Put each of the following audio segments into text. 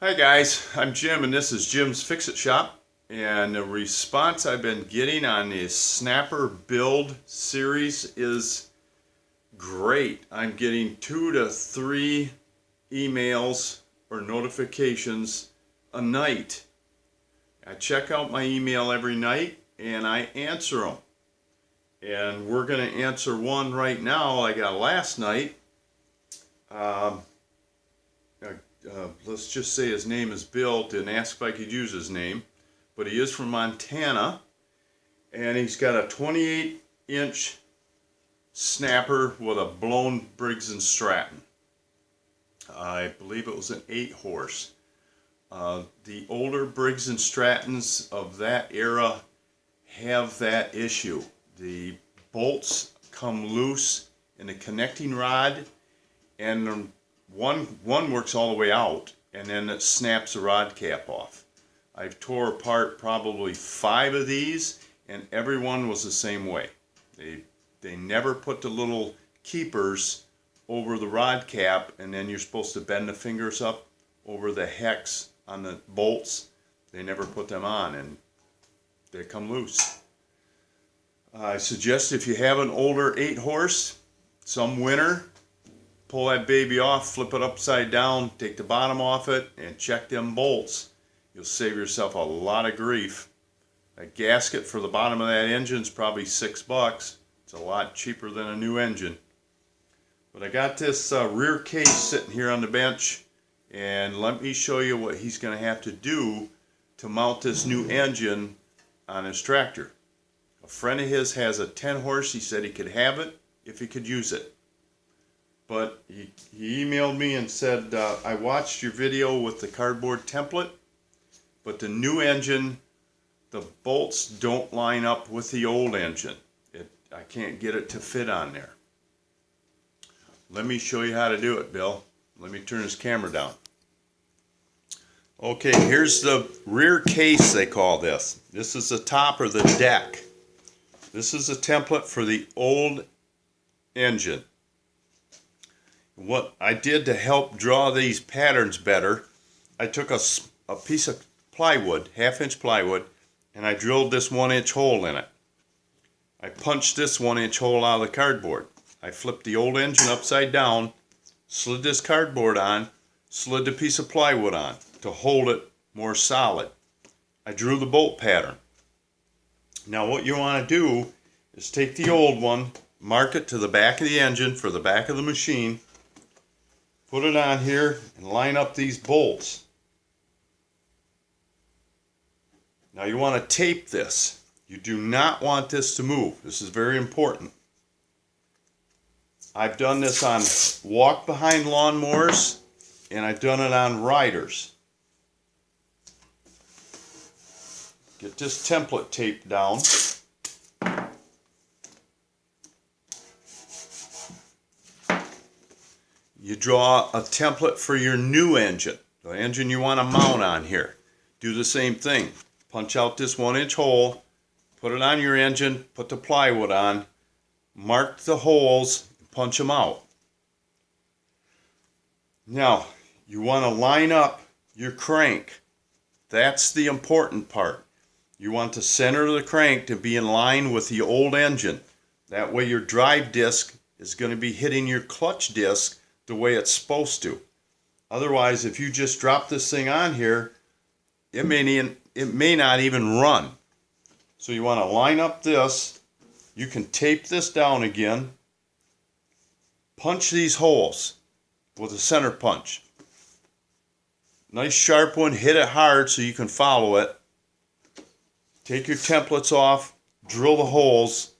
Hi guys, I'm Jim and this is Jim's Fix-It Shop, and the response I've been getting on the snapper build series is great. I'm getting 2 to 3 emails or notifications a night. I check out my email every night and I answer them. And we're going to answer one right now I got last night. Let's just say his name is Bill. Didn't ask if I could use his name, but he is from Montana, and he's got a 28-inch snapper with a blown Briggs and Stratton. I believe it was an 8-horse. The older Briggs and Strattons of that era have that issue. The bolts come loose in the connecting rod, and one works all the way out, and then it snaps the rod cap off. I've tore apart probably 5 of these, and every one was the same way. They never put the little keepers over the rod cap, and then you're supposed to bend the fingers up over the hex on the bolts. They never put them on, and they come loose. I suggest if you have an older 8-horse, some winter, pull that baby off, flip it upside down, take the bottom off it, and check them bolts. You'll save yourself a lot of grief. A gasket for the bottom of that engine is probably $6. It's a lot cheaper than a new engine. But I got this rear case sitting here on the bench, and let me show you what he's going to have to do to mount this new engine on his tractor. A friend of his has a 10-horse. He said he could have it if he could use it. But he emailed me and said, I watched your video with the cardboard template, but the new engine, the bolts don't line up with the old engine. I can't get it to fit on there. Let me show you how to do it, Bill. Let me turn this camera down. Okay, here's the rear case, they call this. This is the top or the deck. This is a template for the old engine. What I did to help draw these patterns better, I took a piece of plywood, 1/2-inch plywood, and I drilled this 1-inch hole in it. I punched this 1-inch hole out of the cardboard. I flipped the old engine upside down, slid this cardboard on, slid the piece of plywood on to hold it more solid. I drew the bolt pattern. Now what you want to do is take the old one, mark it to the back of the engine for the back of the machine, put it on here and line up these bolts. Now you want to tape this. You do not want this to move. This is very important. I've done this on walk behind lawnmowers, and I've done it on riders. Get this template taped down. You draw a template for your new engine, the engine you want to mount on here. Do the same thing. Punch out this 1-inch hole, put it on your engine, put the plywood on, mark the holes, punch them out. Now, you want to line up your crank. That's the important part. You want the center of the crank to be in line with the old engine. That way your drive disc is going to be hitting your clutch disc the way it's supposed to. Otherwise, if you just drop this thing on here, it may not even run. So you want to line up this. You can tape this down again. Punch these holes with a center punch. Nice sharp one. Hit it hard so you can follow it. Take your templates off. Drill the holes.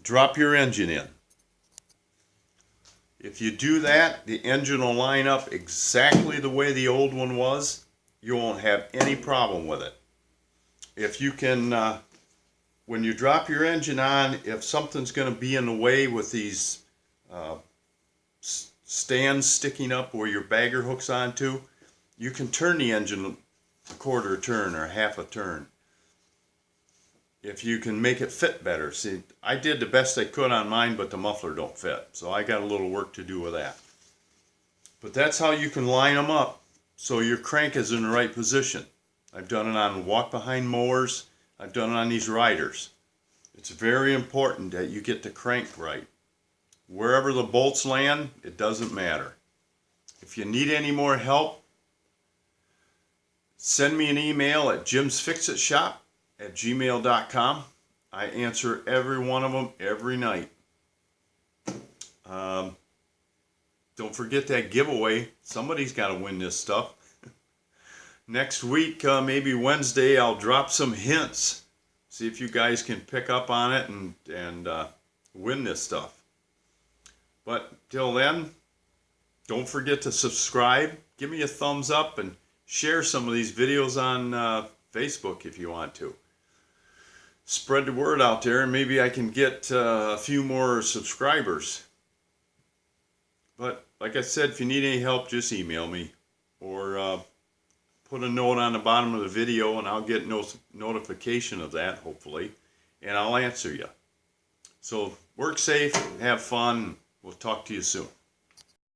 Drop your engine in. If you do that, the engine will line up exactly the way the old one was. You won't have any problem with it. If you can, when you drop your engine on, if something's going to be in the way with these stands sticking up where your bagger hooks onto, you can turn the engine a 1/4 turn or 1/2 turn. If you can make it fit better. See, I did the best I could on mine, but the muffler don't fit. So I got a little work to do with that. But that's how you can line them up. so your crank is in the right position. I've done it on walk-behind mowers. I've done it on these riders. It's very important that you get the crank right. Wherever the bolts land, it doesn't matter. If you need any more help, send me an email at jimsfixitshop@gmail.com. I answer every one of them every night. Don't forget that giveaway. Somebody's got to win this stuff. Next week, maybe Wednesday, I'll drop some hints. See if you guys can pick up on it and win this stuff. But till then, don't forget to subscribe. Give me a thumbs up and share some of these videos on Facebook if you want to. Spread the word out there, and maybe I can get a few more subscribers. But like I said, if you need any help, just email me or put a note on the bottom of the video, and I'll get notification of that, hopefully, and I'll answer you. So work safe, have fun. We'll talk to you soon.